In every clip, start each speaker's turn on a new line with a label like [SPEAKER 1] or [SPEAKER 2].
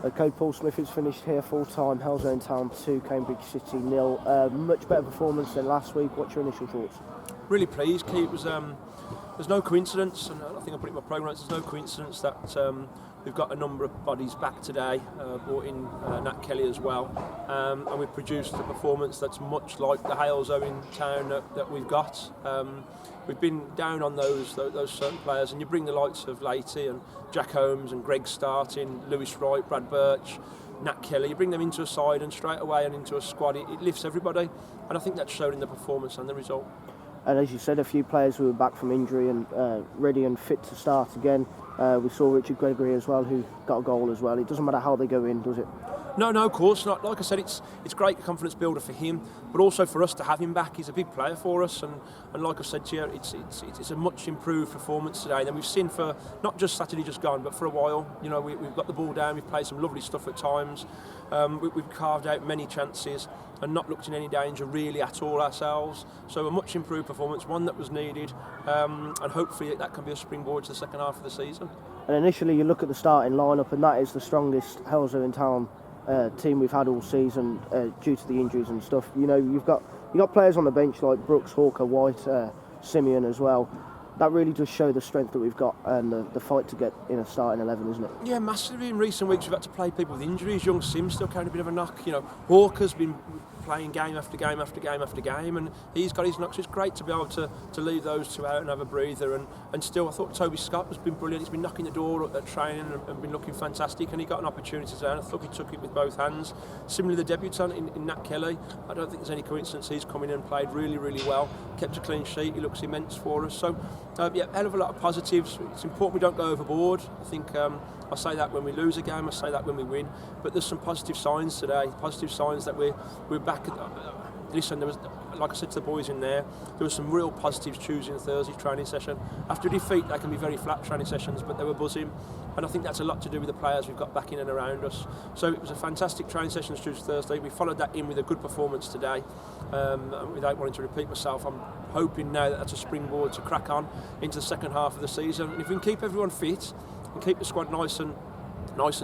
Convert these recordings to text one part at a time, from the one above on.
[SPEAKER 1] Okay, Paul Smith has finished here full-time. Halesowen Town 2, Cambridge City 0. Much better performance than last week. What's your initial thoughts?
[SPEAKER 2] Really pleased, Keith. It was, there's no coincidence, and I think I put it in my programme, there's no coincidence that we've got a number of bodies back today, brought in Nat Kelly as well, and we've produced a performance that's much like the Halesowen Town that we've got. We've been down on those certain players, and you bring the likes of Leahy and Jack Holmes and Greg starting, Lewis Wright, Brad Birch, Nat Kelly, you bring them into a side and straight away and into a squad, it lifts everybody, and I think that's shown in the performance and the result.
[SPEAKER 1] And as you said, a few players who were back from injury and ready and fit to start again. We saw Richard Gregory as well, who got a goal as well. It doesn't matter how they go in, does it?
[SPEAKER 2] No, of course not. Like I said, it's great confidence builder for him, but also for us to have him back. He's a big player for us, and like I said to you, it's a much improved performance today than we've seen for not just Saturday just gone, but for a while. You know, we've got the ball down, we've played some lovely stuff at times, we've carved out many chances and not looked in any danger really at all ourselves. So a much improved performance, one that was needed, and hopefully that can be a springboard to the second half of the season.
[SPEAKER 1] And initially you look at the starting lineup, and that is the strongest Halesowen Town team we've had all season due to the injuries and stuff. You know, you've got players on the bench like Brooks, Hawker, White, Simeon as well. That really does show the strength that we've got and the fight to get in a starting 11, isn't it?
[SPEAKER 2] Yeah, massively. In recent weeks we've had to play people with injuries. Young Sim's still carrying a bit of a knock. You know, Hawker's been playing game after game after game after game, and he's got his knocks. So it's great to be able to leave those two out and have a breather. And still, I thought Toby Scott has been brilliant. He's been knocking the door at training and been looking fantastic, and he got an opportunity today, and I thought he took it with both hands. Similarly, the debutant in Nat Kelly, I don't think there's any coincidence he's come in and played really, really well. Kept a clean sheet, he looks immense for us. So, yeah, hell of a lot of positives. It's important we don't go overboard. I think I say that when we lose a game, I say that when we win. But there's some positive signs today, positive signs that we're back. Listen, there was, like I said to the boys in there was some real positives Tuesday and Thursday training session. After a defeat, they can be very flat training sessions, but they were buzzing. And I think that's a lot to do with the players we've got back in and around us. So it was a fantastic training session Tuesday, Thursday. We followed that in with a good performance today. Without wanting to repeat myself, I'm hoping now that that's a springboard to crack on into the second half of the season. And if we can keep everyone fit and keep the squad nice and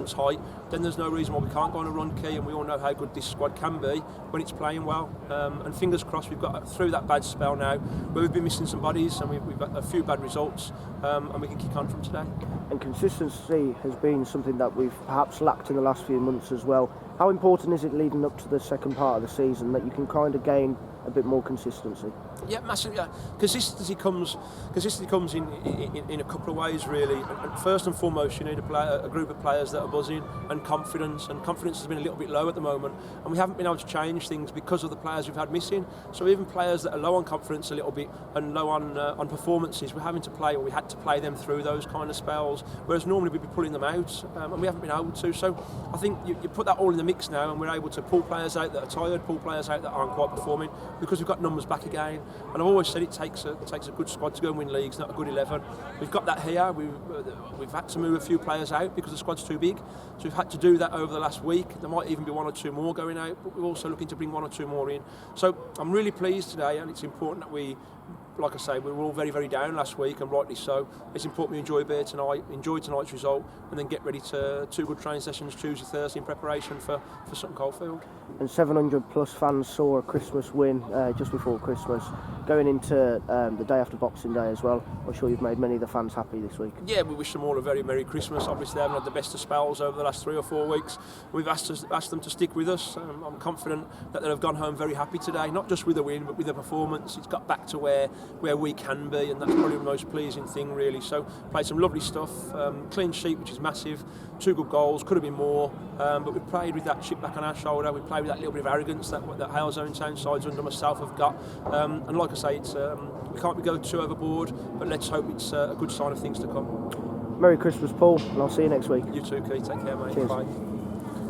[SPEAKER 2] tight, then there's no reason why we can't go on a run, Key, and we all know how good this squad can be when it's playing well. And fingers crossed we've got through that bad spell now where we've been missing some bodies and we've got a few bad results, and we can kick on from today.
[SPEAKER 1] And consistency has been something that we've perhaps lacked in the last few months as well. How important is it leading up to the second part of the season that you can kind of gain a bit more consistency?
[SPEAKER 2] Yeah, massively. Yeah. Consistency comes in a couple of ways, really. And first and foremost, you need a group of players that are buzzing, and confidence. And confidence has been a little bit low at the moment, and we haven't been able to change things because of the players we've had missing. So even players that are low on confidence a little bit and low on performances, we're having to play, or we had to play them through those kind of spells. Whereas normally we'd be pulling them out, and we haven't been able to. So I think you put that all in the mix now, and we're able to pull players out that are tired, pull players out that aren't quite performing, because we've got numbers back again. And I've always said it takes a good squad to go and win leagues, not a good 11. We've got that here. We've had to move a few players out because the squad's too big. So we've had to do that over the last week. There might even be one or two more going out, but we're also looking to bring one or two more in. So I'm really pleased today, and it's important that we, like I say, we were all very, very down last week, and rightly so. It's important we enjoy a bit tonight, enjoy tonight's result, and then get ready to 2 good training sessions Tuesday, Thursday in preparation for Sutton Coldfield.
[SPEAKER 1] And 700 plus fans saw a Christmas win just before Christmas, going into the day after Boxing Day as well. I'm sure you've made many of the fans happy this week.
[SPEAKER 2] Yeah, we wish them all a very Merry Christmas. Obviously they haven't had the best of spells over the last 3 or 4 weeks. We've asked them to stick with us. I'm confident that they'll have gone home very happy today, not just with a win but with a performance. It's got back to where we can be, and that's probably the most pleasing thing, really. So played some lovely stuff, clean sheet, which is massive, 2 good goals, could have been more, but we played with that chip back on our shoulder. We played with that little bit of arrogance that Halesowen Town sides under myself have got, and like I say, it's we can't go too overboard, but let's hope it's a good sign of things to come.
[SPEAKER 1] Merry Christmas, Paul, and I'll see you next week.
[SPEAKER 2] You too, Keith. Take care, mate.
[SPEAKER 1] Cheers.
[SPEAKER 2] Bye.